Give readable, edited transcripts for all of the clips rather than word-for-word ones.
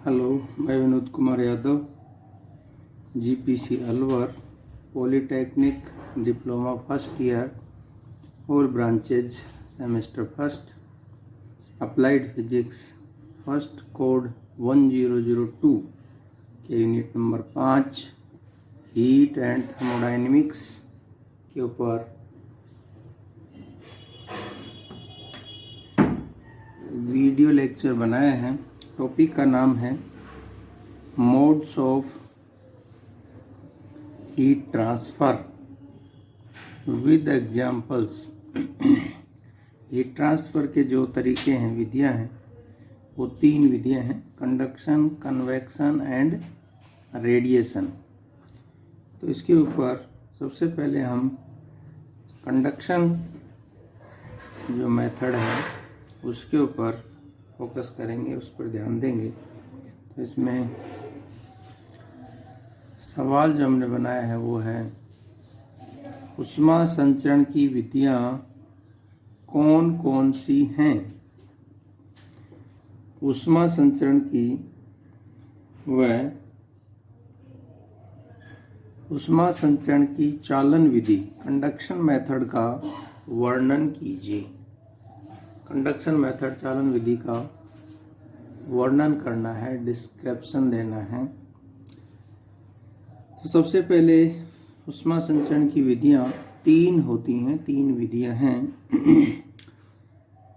Hello, मैं Vinod Kumar Yadav, GPC Alwar, polytechnic diploma first year, all branches semester first, applied physics first code 1002 के unit number 5 heat and thermodynamics के ऊपर video lecture बनाए हैं। Topic का नाम है modes of heat transfer with examples. Heat transfer के जो तरीके हैं, विधियां हैं, वो 3 विधियां हैं: कंडक्शन, कन्वेक्शन एंड रेडिएशन। तो इसके ऊपर सबसे पहले हम कंडक्शन जो मेथड है उसके ऊपर फोकस करेंगे, उस पर ध्यान देंगे। तो इसमें सवाल जो हमने बनाया है वो है, ऊष्मा संचरण की विधियां कौन कौन सी हैं? ऊष्मा संचरण की व ऊष्मा संचरण की चालन विधि कंडक्शन मेथड का वर्णन कीजिए। कंडक्शन मेथड चालन विधि का वर्णन करना है, डिस्क्रिप्शन देना है। तो सबसे पहले ऊष्मा संचरण की विधियां 3 होती हैं, 3 विधियां हैं।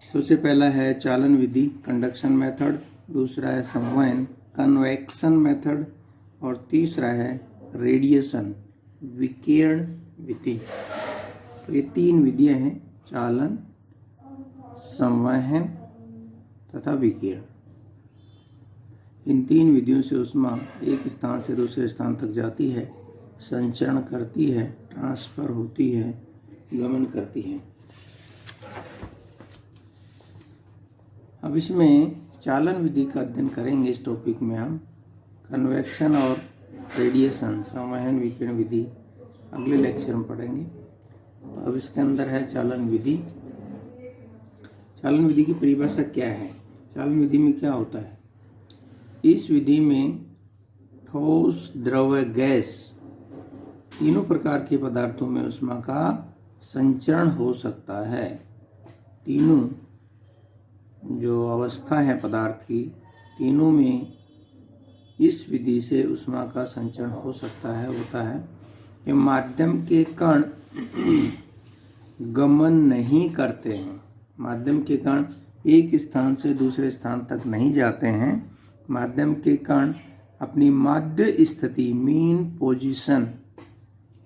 सबसे पहला है चालन विधि कंडक्शन मेथड, दूसरा है संवहन कन्वेक्शन मेथड, और तीसरा है रेडिएशन विकिरण विधि। तो ये 3 विधियां हैं, चालन, संवहन तथा विकिरण। इन 3 विधियों से ऊष्मा एक स्थान से दूसरे स्थान तक जाती है, संचरण करती है, ट्रांसफर होती है, गमन करती है। अब इसमें चालन विधि का अध्ययन करेंगे। इस टॉपिक में हम कन्वेक्शन और रेडिएशन, संवहन विकिरण विधि अगले लेक्चर में पढ़ेंगे। तो अब इसके अंदर है चालन विधि। चालन विधि की परिभाषा क्या है? चालन विधि में क्या होता है? इस विधि में ठोस, द्रव, गैस तीनों प्रकार के पदार्थों में ऊष्मा का संचरण हो सकता है। तीनों जो अवस्था है पदार्थ की, तीनों में इस विधि से ऊष्मा का संचरण हो सकता है, होता है। ये माध्यम के कण गमन नहीं करते हैं। माध्यम के कण एक स्थान से दूसरे स्थान तक नहीं जाते हैं। माध्यम के कण अपनी माध्य स्थिति, मीन पोजीशन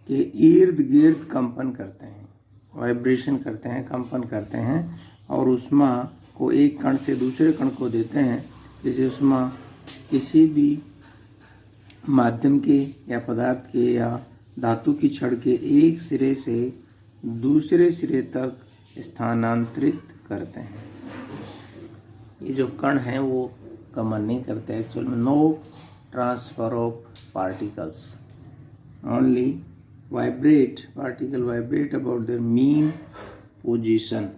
के इर्द गिर्द कंपन करते हैं, वाइब्रेशन करते हैं, कंपन करते हैं, और ऊष्मा को एक कण से दूसरे कण को देते हैं। जैसे ऊष्मा किसी भी माध्यम के या पदार्थ के या धातु की छड़ के एक सिरे से दूसरे सिरे तक स्थानांतरित करते हैं। ये जो कण हैं वो गमन नहीं करते। एक्चुअल में no transfer of particles, only vibrate, particle vibrate about their mean position.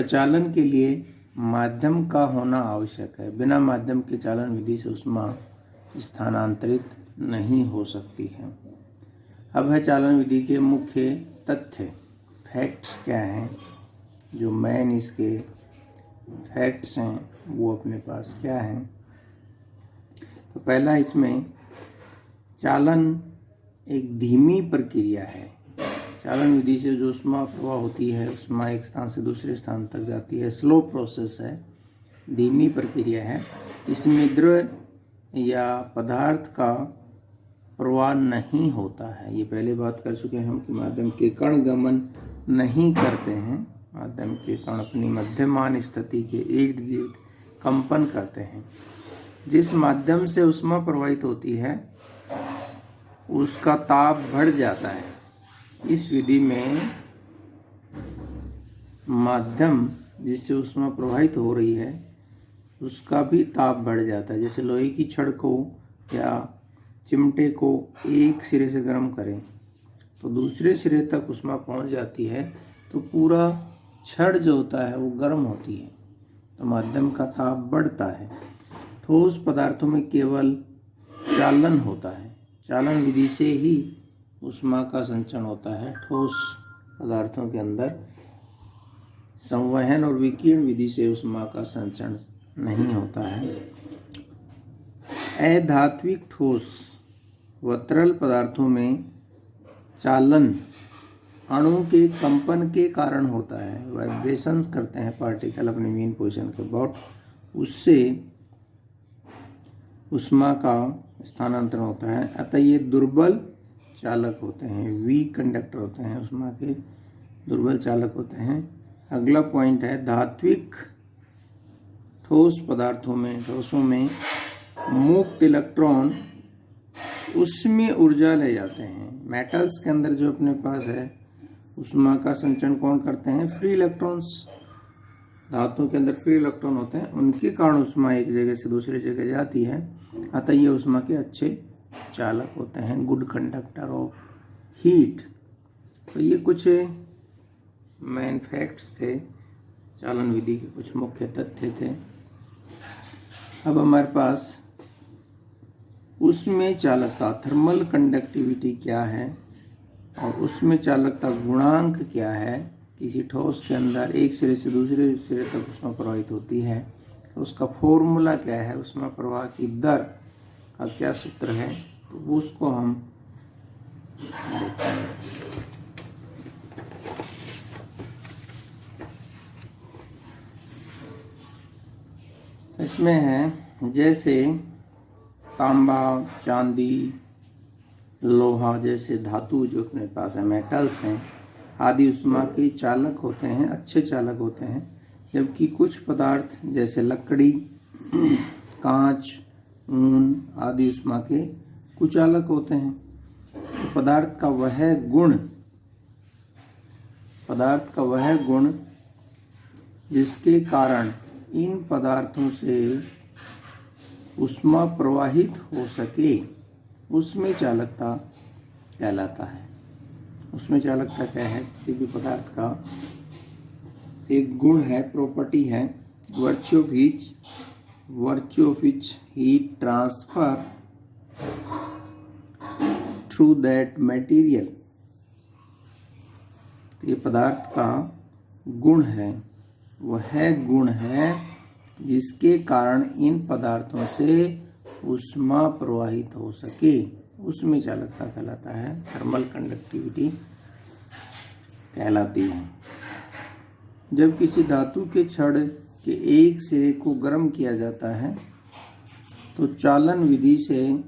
चालन के लिए माध्यम का होना आवश्यक है। बिना माध्यम के चालन विधि से ऊष्मा स्थानांतरित नहीं हो सकती है। अब है चालन विधि के मुख्य तथ्य, फैक्ट्स क्या हैं, जो मेन इसके फैक्ट्स हैं वो अपने पास क्या हैं। तो पहला, इसमें चालन एक धीमी प्रक्रिया है। चालन विधि से जो ऊष्मा प्रवाह होती है, ऊष्मा एक स्थान से दूसरे स्थान तक जाती है, स्लो प्रोसेस है, धीमी प्रक्रिया है। इसमें द्रव या पदार्थ का प्रवाह नहीं होता है। ये पहले बात कर चुके हैं हम कि माध्यम के कण गमन नहीं करते हैं। माध्यम के कण अपनी मध्यमान स्थिति के इर्द गिर्द कंपन करते हैं। जिस माध्यम से ऊष्मा प्रवाहित होती है उसका ताप बढ़ जाता है। इस विधि में माध्यम जिससे ऊष्मा प्रवाहित हो रही है उसका भी ताप बढ़ जाता है। जैसे लोहे की छड़ को या चिमटे को एक सिरे से गर्म करें तो दूसरे सिरे तक ऊष्मा पहुंच जाती है, तो पूरा छड़ जो होता है वो गर्म होती है, तो माध्यम का ताप बढ़ता है। ठोस पदार्थों में केवल चालन होता है, चालन विधि से ही ऊष्मा का संचरण होता है। ठोस पदार्थों के अंदर संवहन और विकिरण विधि से ऊष्मा का संचरण नहीं होता है। अधात्विक ठोस व तरल पदार्थों में चालन अणु के कंपन के कारण होता है। वाइब्रेशंस करते हैं पार्टिकल अपनी मेन पोजीशन के अबाउट, उससे ऊष्मा का स्थानांतरण होता है। अतः ये दुर्बल चालक होते हैं, वीक कंडक्टर होते हैं, ऊष्मा के दुर्बल चालक होते हैं। अगला पॉइंट है धात्विक ठोस पदार्थों में, ठोसों में मुक्त इलेक्ट्रॉन उसमें ऊर्जा ले जाते हैं। मेटल्स के अंदर जो अपने पास है ऊष्मा का संचरण कौन करते हैं? Free electrons. धातुओं के अंदर फ्री इलेक्ट्रॉन होते हैं, उनके कारण ऊष्मा एक जगह से दूसरी जगह जाती है। अतः ये ऊष्मा के अच्छे चालक होते हैं, गुड कंडक्टर ऑफ हीट। तो ये कुछ मेन फैक्ट्स थे, चालन विधि के कुछ मुख्य तथ्य थे। अब हमारे पास उसमें चालकता, थर्मल कंडक्टिविटी क्या है और उसमें चालकता गुणांक क्या है। किसी ठोस के अंदर एक सिरे से दूसरे सिरे तक ऊष्मा प्रवाहित होती है, तो उसका फॉर्मूला क्या है, ऊष्मा प्रवाह की दर का क्या सूत्र है, तो उसको हम देखेंगे। इसमें है जैसे तांबा, चांदी, लोहा जैसे धातु जो अपने पास है, मेटल्स हैं आदि ऊष्मा के चालक होते हैं, अच्छे चालक होते हैं। जबकि कुछ पदार्थ जैसे लकड़ी, कांच, ऊन आदि ऊष्मा के कुचालक होते हैं। तो पदार्थ का वह गुण जिसके कारण इन पदार्थों से ऊष्मा प्रवाहित हो सके, उसमें चालकता कहलाता है। उसमें चालकता क्या है? किसी भी पदार्थ का एक गुण है, प्रॉपर्टी है, virtue of which heat transfer through that material. ये पदार्थ का गुण है, वह गुण है जिसके कारण इन पदार्थों से ऊष्मा प्रवाहित हो सके, उसमें चालकता कहलाता है, थर्मल कंडक्टिविटी कहलाती है। जब किसी धातु के छड़ के एक सिरे को गर्म किया जाता है तो चालन विधि से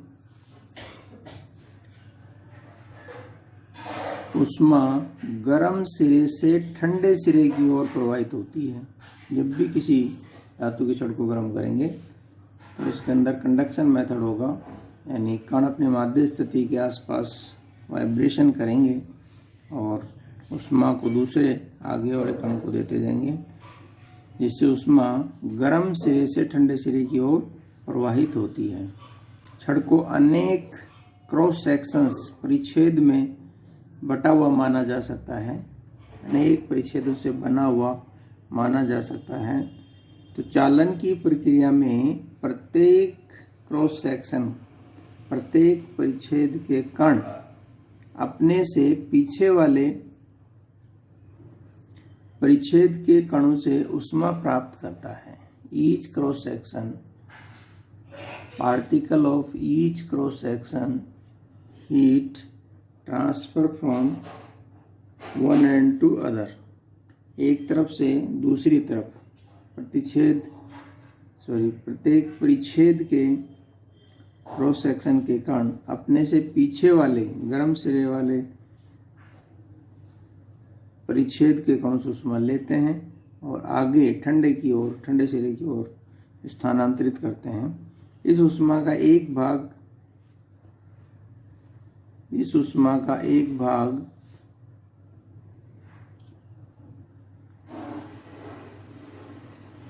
ऊष्मा गर्म सिरे से ठंडे सिरे की ओर प्रवाहित होती है। जब भी किसी धातु के छड़ को गर्म करेंगे तो इसके अंदर कंडक्शन मेथड होगा, यानी कण अपने माध्य स्थिति के आसपास वाइब्रेशन करेंगे और ऊष्मा को दूसरे आगे वाले कण को देते जाएंगे, जिससे ऊष्मा गर्म सिरे से ठंडे सिरे की ओर प्रवाहित होती है। छड़ को अनेक क्रॉस सेक्शंस, परिच्छेद में बटा हुआ माना जा सकता है, अनेक परिच्छेदों से बना हुआ माना जा सकता है। तो चालन की प्रक्रिया में प्रत्येक क्रॉस सेक्शन, प्रत्येक परिच्छेद के कण अपने से पीछे वाले परिच्छेद के कणों से ऊष्मा प्राप्त करता है। Each cross section, particle of each cross section heat transfer from one end to other. एक तरफ से दूसरी तरफ प्रत्येक परिच्छेद के क्रॉस सेक्शन के कण अपने से पीछे वाले गर्म सिरे वाले परिच्छेद के कणों से ऊष्मा लेते हैं और आगे ठंडे सिरे की ओर स्थानांतरित करते हैं। इस ऊष्मा का एक भाग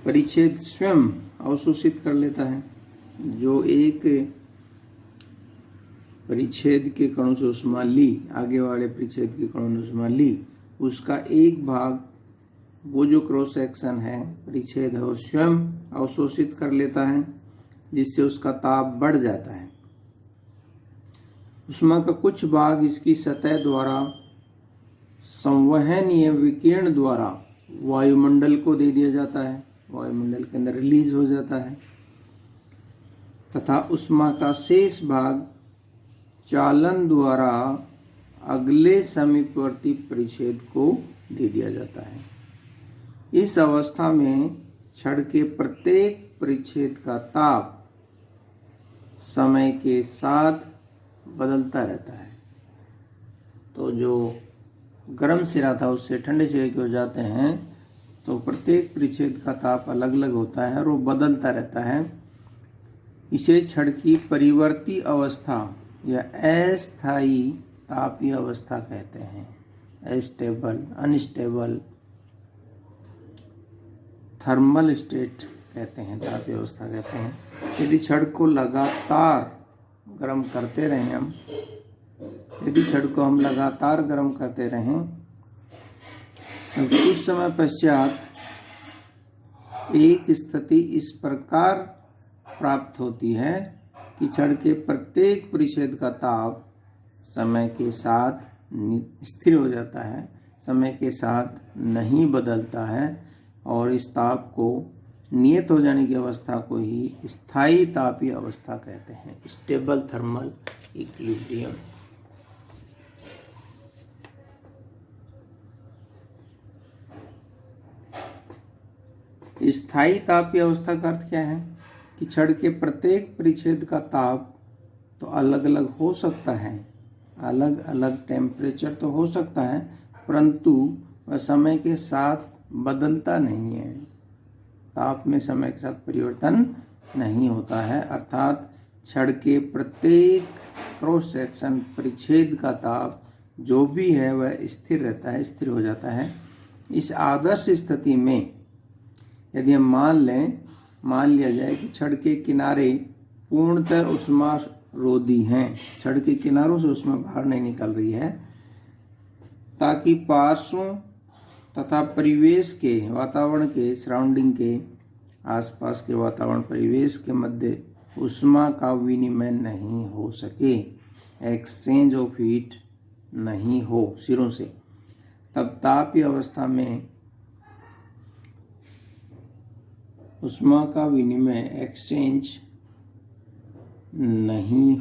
परिच्छेद स्वयं अवशोषित कर लेता है। जो एक परिच्छेद के कणों से ऊष्मा ली, आगे वाले परिच्छेद के कणों ने ऊष्मा ली, उसका एक भाग वो जो क्रॉस सेक्शन है, परिच्छेद है, वो स्वयं अवशोषित कर लेता है। जिससे उसका ताप बढ़ जाता है। ऊष्मा का कुछ भाग इसकी सतह द्वारा संवहनीय विकिरण द्वारा वायुमंडल को दे दिया जाता है, वायुमंडल के अंदर रिलीज हो जाता है, तथा ऊष्मा का शेष भाग चालन द्वारा अगले समीपवर्ती परिच्छेद को दे दिया जाता है। इस अवस्था में छड़ के प्रत्येक परिच्छेद का ताप समय के साथ बदलता रहता है। तो जो गर्म सिरा था उससे ठंडे सिरे के हो जाते हैं, तो प्रत्येक परिच्छेद का ताप अलग अलग होता है और वो बदलता रहता है। इसे छड़ की परिवर्ती अवस्था या अस्थायी तापीय अवस्था कहते हैं। अस्टेबल, अनस्टेबल, थर्मल स्टेट कहते हैं, तापीय अवस्था कहते हैं। यदि छड़ को लगातार गर्म करते रहें हम, यदि छड़ को हम लगातार गर्म करते रहें तो कुछ समय पश्चात एक स्थिति इस प्रकार प्राप्त होती है कि छड़ के प्रत्येक परिच्छेद का ताप समय के साथ स्थिर हो जाता है, समय के साथ नहीं बदलता है, और इस ताप को नियत हो जाने की अवस्था को ही स्थायी तापीय अवस्था कहते हैं, स्टेबल थर्मल इक्विलिब्रियम। स्थायी तापीय अवस्था का अर्थ क्या है कि छड़ के प्रत्येक परिच्छेद का ताप तो अलग अलग हो सकता है, अलग अलग टेम्परेचर तो हो सकता है, परंतु वह समय के साथ बदलता नहीं है। ताप में समय के साथ परिवर्तन नहीं होता है, अर्थात छड़ के प्रत्येक क्रॉस सेक्शन परिच्छेद का ताप जो भी है वह स्थिर रहता है, स्थिर हो जाता है। इस आदर्श स्थिति में यदि हम मान लिया जाए कि छड़ के किनारे पूर्णतः ऊष्मा रोधी हैं, छड़ के किनारों से ऊष्मा बाहर नहीं निकल रही है, ताकि पार्श्वों तथा परिवेश के वातावरण के सराउंडिंग के आसपास के वातावरण परिवेश के मध्य ऊष्मा का विनिमय नहीं हो सके, एक्सचेंज ऑफ हीट नहीं हो सिरों से, तब तापीय अवस्था में ऊष्मा का विनिमय एक्सचेंज नहीं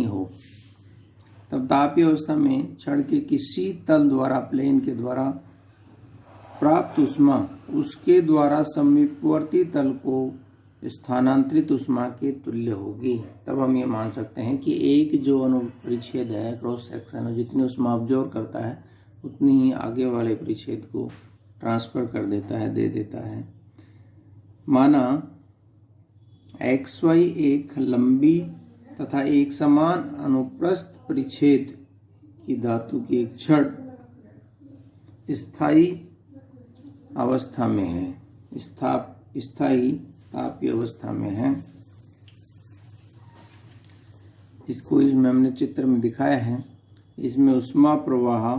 हो तब तापीय अवस्था में छड़ के किसी तल द्वारा, प्लेन के द्वारा प्राप्त ऊष्मा उसके द्वारा समीपवर्ती तल को स्थानांतरित ऊष्मा के तुल्य होगी। तब हम ये मान सकते हैं कि एक जो अनुपरिच्छेद है, क्रॉस सेक्शन, जितनी ऊष्मा ऑब्जर्व करता है उतनी ही आगे वाले परिच्छेद को ट्रांसफर कर देता है, दे देता है। माना XY एक लंबी तथा एक समान अनुप्रस्थ परिच्छेद की धातु की एक छड़ स्थायी अवस्था में है, स्थायी तापीय अवस्था में है। इसको इसमें हमने चित्र में दिखाया है। इसमें ऊष्मा प्रवाह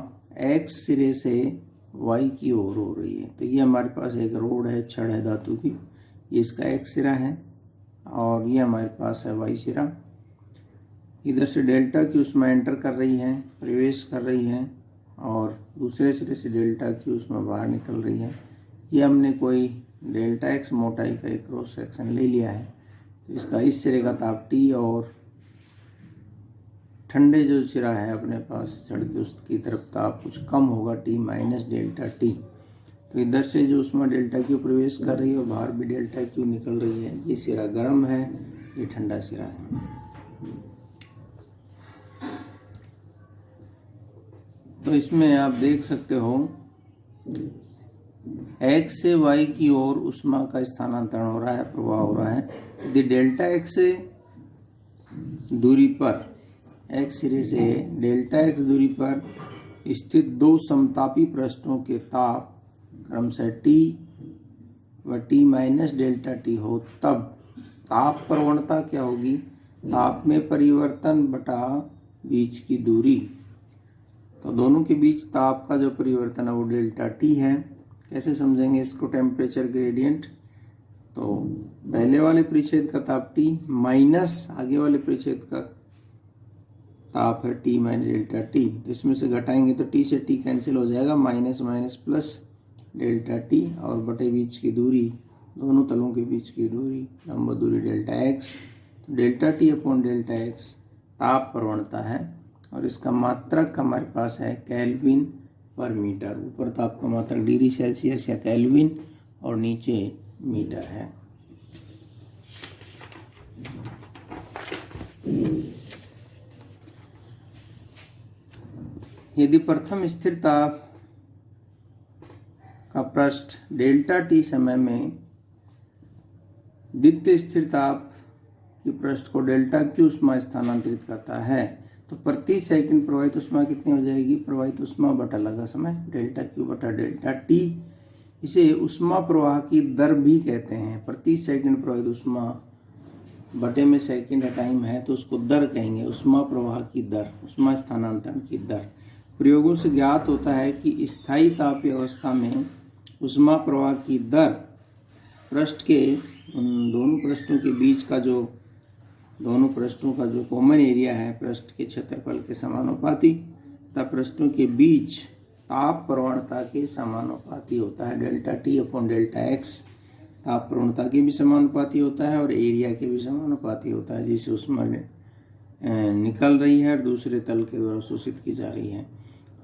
X सिरे से Y की ओर हो रही है। तो ये हमारे पास एक रोड है, छड़ है धातु की, ये इसका X सिरा है और ये हमारे पास है Y सिरा। इधर से डेल्टा की ऊष्मा एंटर कर रही है, प्रवेश कर रही है, और दूसरे सिरे से डेल्टा की ऊष्मा बाहर निकल रही है। ये हमने कोई डेल्टा X मोटाई का एक क्रॉस सेक्शन ले लिया है। तो इसका इस सिरे का ताप T और ठंडे जो सिरा है अपने पास छड़ के उसकी तरफ ताप कुछ कम होगा, T माइनस डेल्टा T। तो इधर से जो ऊष्मा डेल्टा क्यू प्रवेश कर रही है और बाहर भी डेल्टा क्यू निकल रही है। ये सिरा गर्म है, ये ठंडा सिरा है। तो इसमें आप देख सकते हो X से Y की ओर ऊष्मा का स्थानांतरण हो रहा है, प्रवाह हो रहा है। यदि डेल्टा X से दूरी पर, X सिरे से डेल्टा X दूरी पर स्थित दो समतापी पृष्ठों के ताप क्रमशः T व T माइनस डेल्टा T हो, तब ताप प्रवणता क्या होगी? ताप में परिवर्तन बटा बीच की दूरी। तो दोनों के बीच ताप का जो परिवर्तन है वो डेल्टा टी है। कैसे समझेंगे इसको? टेम्परेचर ग्रेडियंट, तो पहले वाले परिच्छेद का ताप T माइनस आगे वाले परिच्छेद का ताप है T माइनस डेल्टा टी। तो इसमें से घटाएंगे तो T से T कैंसिल हो जाएगा, minus minus plus delta T, और बटे बीच की दूरी, दोनों तलों के बीच की दूरी, लंब दूरी डेल्टा एक्स। तो delta T upon delta x ताप प्रवणता है, और इसका मात्रक हमारे पास है केल्विन पर मीटर। ऊपर ताप का मात्रक डिग्री सेल्सियस या केल्विन और नीचे मीटर है। यदि प्रथम स्थिर ताप का पृष्ठ डेल्टा टी समय में द्वितीय स्थिर ताप की पृष्ठ को डेल्टा क्यू ऊष्मा स्थानांतरित करता है, तो प्रति सेकंड प्रवाहित ऊष्मा कितनी हो जाएगी? प्रवाहित ऊष्मा बटा लगा समय डेल्टा क्यू बटा डेल्टा टी। इसे ऊष्मा प्रवाह की दर भी कहते हैं। प्रति सेकंड प्रवाहित ऊष्मा बटे में सेकंड टाइम है तो उसको दर कहेंगे, ऊष्मा प्रवाह की दर, ऊष्मा स्थानांतरण की दर। प्रयोगों से ज्ञात होता है कि स्थायी तापीय अवस्था में ऊष्मा प्रवाह की दर पृष्ठ के दोनों पृष्ठों का जो कॉमन एरिया है पृष्ठ के क्षेत्रफल के समानुपाती तथा पृष्ठों के बीच ताप प्रवणता के समानुपाती होता है। Delta T upon delta x ताप प्रवणता के भी समानुपाती होता है और एरिया के भी समानुपाती होता है, जिसे ऊष्मा निकल रही है और दूसरे तल के द्वारा शोषित की जा रही है।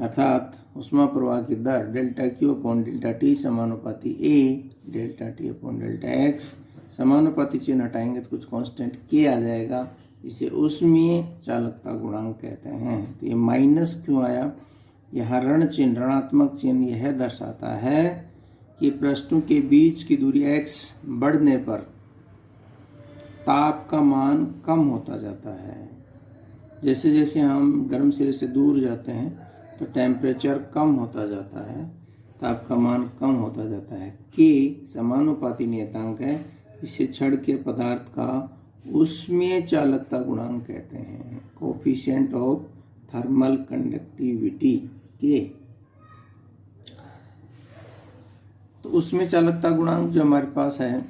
अर्थात ऊष्मा प्रवाह की दर delta Q upon delta T समानुपाती A delta T upon delta x. समानुपाती चिन्ह हटाएंगे तो कुछ कांस्टेंट के आ जाएगा, इसे ऊष्मीय चालकता गुणांक कहते हैं। तो ये माइनस क्यों आया? यहाँ ऋण चिन्ह, ऋणात्मक चिन्ह यह दर्शाता है कि पृष्ठों के बीच की दूरी x बढ़ने पर ताप का मान कम होता जाता है। जैसे जैसे हम गर्म सिरे से दूर जाते हैं तो टेम्परेचर कम होता जाता है, ताप का मान कम होता जाता है। के समानुपाती नियतांक है, इसे छड़ के पदार्थ का ऊष्मीय चालकता गुणांक कहते हैं, कोफिशिएंट ऑफ थर्मल कंडक्टिविटी के। तो ऊष्मीय चालकता गुणांक जो हमारे पास है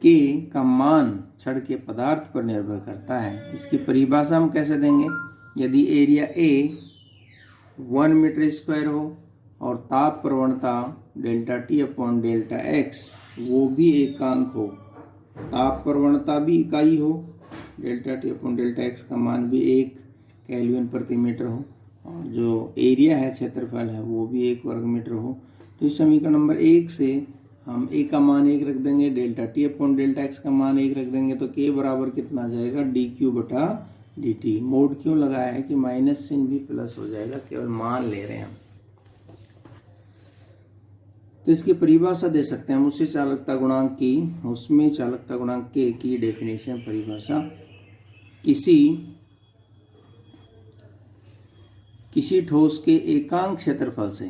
के का मान छड़ के पदार्थ पर निर्भर करता है। इसकी परिभाषा हम कैसे देंगे? यदि एरिया ए 1 मीटर स्क्वायर हो और ताप प्रवणता delta T upon delta x वो भी एकांक हो, ताप प्रवणता भी इकाई हो, delta T upon delta x का मान भी 1 केल्विन प्रति मीटर हो, और जो एरिया है क्षेत्रफल है वो भी 1 वर्ग मीटर हो, तो इस समीकरण नंबर 1 से हम ए का मान 1 रख देंगे, delta T upon delta x का मान 1 रख देंगे, तो के बराबर कितना आ जाएगा? डी क्यू बटा डी टी। मोड क्यों लगाया है कि माइनस चिन्ह भी प्लस हो जाएगा, केवल मान ले रहे हैं हम। तो इसकी परिभाषा दे सकते हैं हम उसमें चालकता गुणांक के की डेफिनेशन परिभाषा, किसी ठोस के एकांक क्षेत्रफल से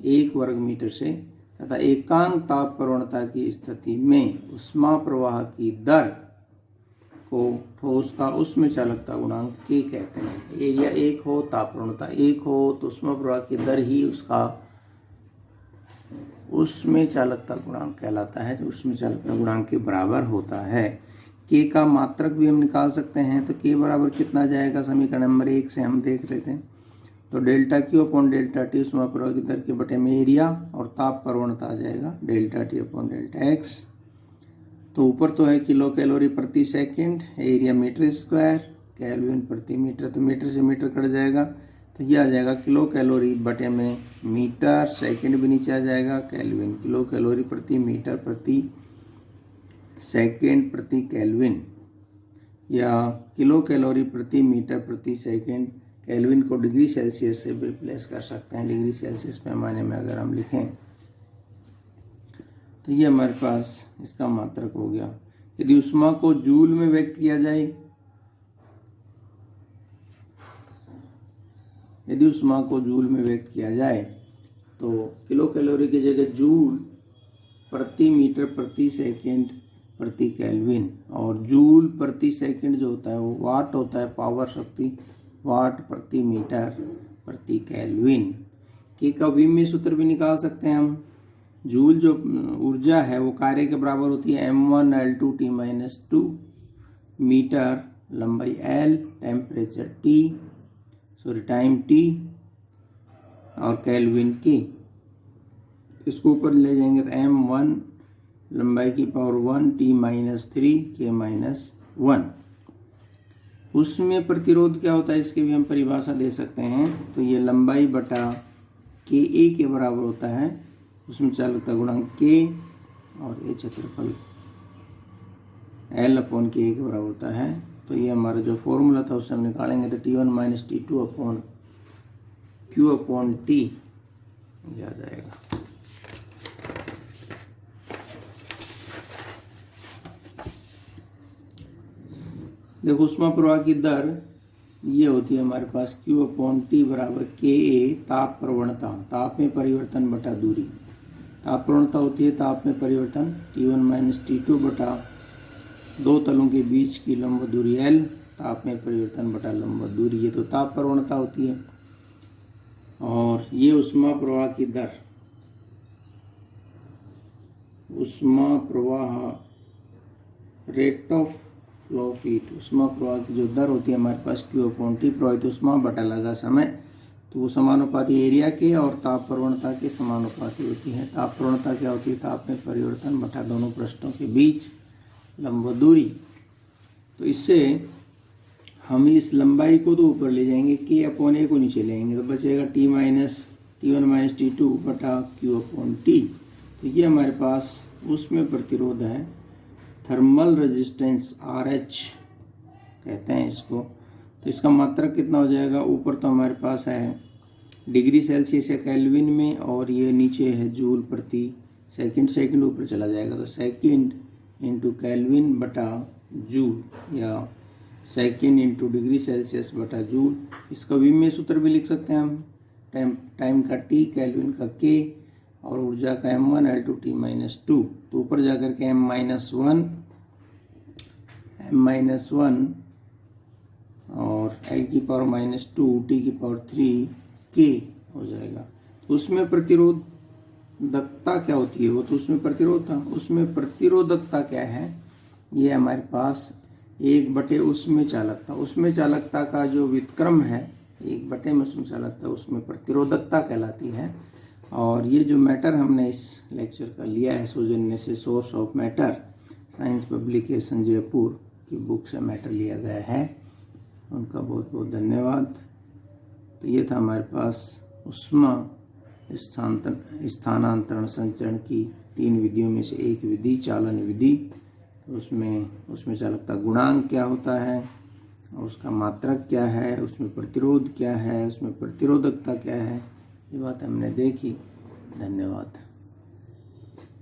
1 वर्ग मीटर से तथा एकांक ताप प्रवणता की स्थिति में ऊष्मा प्रवाह की दर को ठोस का ऊष्मीय चालकता गुणांक के कहते हैं। एरिया 1 हो, ताप प्रवणता 1 हो, तो ऊष्मा प्रवाह की दर ही उसका ऊष्मीय चालकता गुणांक कहलाता है, जो ऊष्मीय चालकता गुणांक के बराबर होता है। के का मात्रक भी हम निकाल सकते हैं, तो के बराबर कितना जाएगा? समीकरण नंबर 1 से हम देख लेते हैं। तो delta Q upon delta T ऊष्मा प्रवाह की दर के बटे में एरिया और ताप प्रवणता आ जाएगा delta T upon delta X. तो ऊपर तो है किलो कैलोरी प्रति second, area metre square, kelvin प्रति मीटर, तो मीटर से मीटर कट जाएगा, तो ये आ जाएगा किलो कैलोरी बटे में मीटर, सेकंड भी नीचे आ जाएगा, केल्विन, किलो कैलोरी प्रति मीटर प्रति सेकंड प्रति केल्विन, या किलो कैलोरी प्रति मीटर प्रति सेकंड। केल्विन को डिग्री सेल्सियस से रिप्लेस कर सकते हैं, डिग्री सेल्सियस पैमाने में अगर हम लिखें तो ये हमारे पास इसका मात्रक हो गया। यदि ऊष्मा को जूल में व्यक्त किया जाए, यदि ऊष्मा को जूल में व्यक्त किया जाए तो किलो कैलोरी की जगह जूल प्रति मीटर प्रति सेकंड प्रति केल्विन, और जूल प्रति सेकंड जो होता है वो वाट होता है, पावर शक्ति, वाट प्रति मीटर प्रति केल्विन। के का विमीय सूत्र भी निकाल सकते हैं हम। जूल जो ऊर्जा है वो कार्य के बराबर होती है m1L2T-2, मीटर लंबाई L, temperature T, time T और केल्विन K। इसको ऊपर ले जाएंगे तो m1 लंबाई की पावर 1, T-3, K-1। उसमें प्रतिरोध क्या होता है इसके भी हम परिभाषा दे सकते हैं। तो ये लंबाई बटा KA के बराबर होता है, उसमें चालकता गुणांक K और A क्षेत्रफल L/K के बराबर होता है। तो ये हमारा जो फॉर्मूला था उससे हम निकालेंगे तो T1 - T2 Q/T ये आ जाएगा। देखो उष्मा प्रवाह की दर ये होती है हमारे पास Q/T बराबर KA ताप प्रवणता, ताप में परिवर्तन बटा दूरी। ताप प्रवणता होती है ताप में परिवर्तन T1 - T2 बटा दो तलों के बीच की लंब दूरी L, ताप में परिवर्तन बटा लंब दूरी, ये तो ताप प्रवणता होती है। और ये उष्मा प्रवाह की दर, उष्मा प्रवाह rate of flow of heat, उष्मा प्रवाह की जो दर होती है हमारे पास Q/T प्रवाहित उष्मा बटा लगा समय, तो वो समानुपाती एरिया के और ताप प्रवणता के समानुपाती होती है। ताप प्रवणता क्या होती है? ताप में परिवर्तन बटा दोनों पृष्ठों के बीच लंब दूरी। तो इससे हम इस लंबाई को तो ऊपर ले जाएंगे, K/A को नीचे ले आएंगे तो बचेगा T1 - T2 बटा Q/T। तो ये हमारे पास उसमें प्रतिरोध है, थर्मल रेजिस्टेंस RH कहते हैं इसको। तो इसका मात्रक कितना हो जाएगा? ऊपर तो हमारे पास है डिग्री सेल्सियस या केल्विन में, और ये नीचे है जूल प्रति सेकंड। सेकंड ऊपर चला जाएगा तो सेकंड इंटू केल्विन बटा जूल या सेकंड इंटू डिग्री सेल्सियस बटा जूल। इसका विमीय सूत्र भी लिख सकते हैं हम, टाइम का T, केल्विन का K और ऊर्जा का m1L2T-2। तो ऊपर जाकर के m-1 और L की पावर -2 T की पावर 3 K हो जाएगा। तो उसमें प्रतिरोधकता क्या होती है? वो तो उसमें प्रतिरोध था, उसमें प्रतिरोधकता क्या है? ये हमारे पास 1/, उसमें चालकता, उसमें चालकता का जो व्युत्क्रम है 1/, में उसमें चालकता, उसमें प्रतिरोधकता कहलाती है। और ये जो मैटर हमने इस लेक्चर का लिया है सौजन्य से source of matter, science publication Jaipur की बुक से मैटर लिया गया है, उनका बहुत बहुत धन्यवाद। तो ये था हमारे पास उष्मा स्थानांतरण संचरण की 3 विधियों में से एक विधि चालन विधि। तो उसमें चालकता गुणांक क्या होता है और उसका मात्रक क्या है, उसमें प्रतिरोध क्या है, उसमें प्रतिरोधकता क्या है, ये बात हमने देखी। धन्यवाद।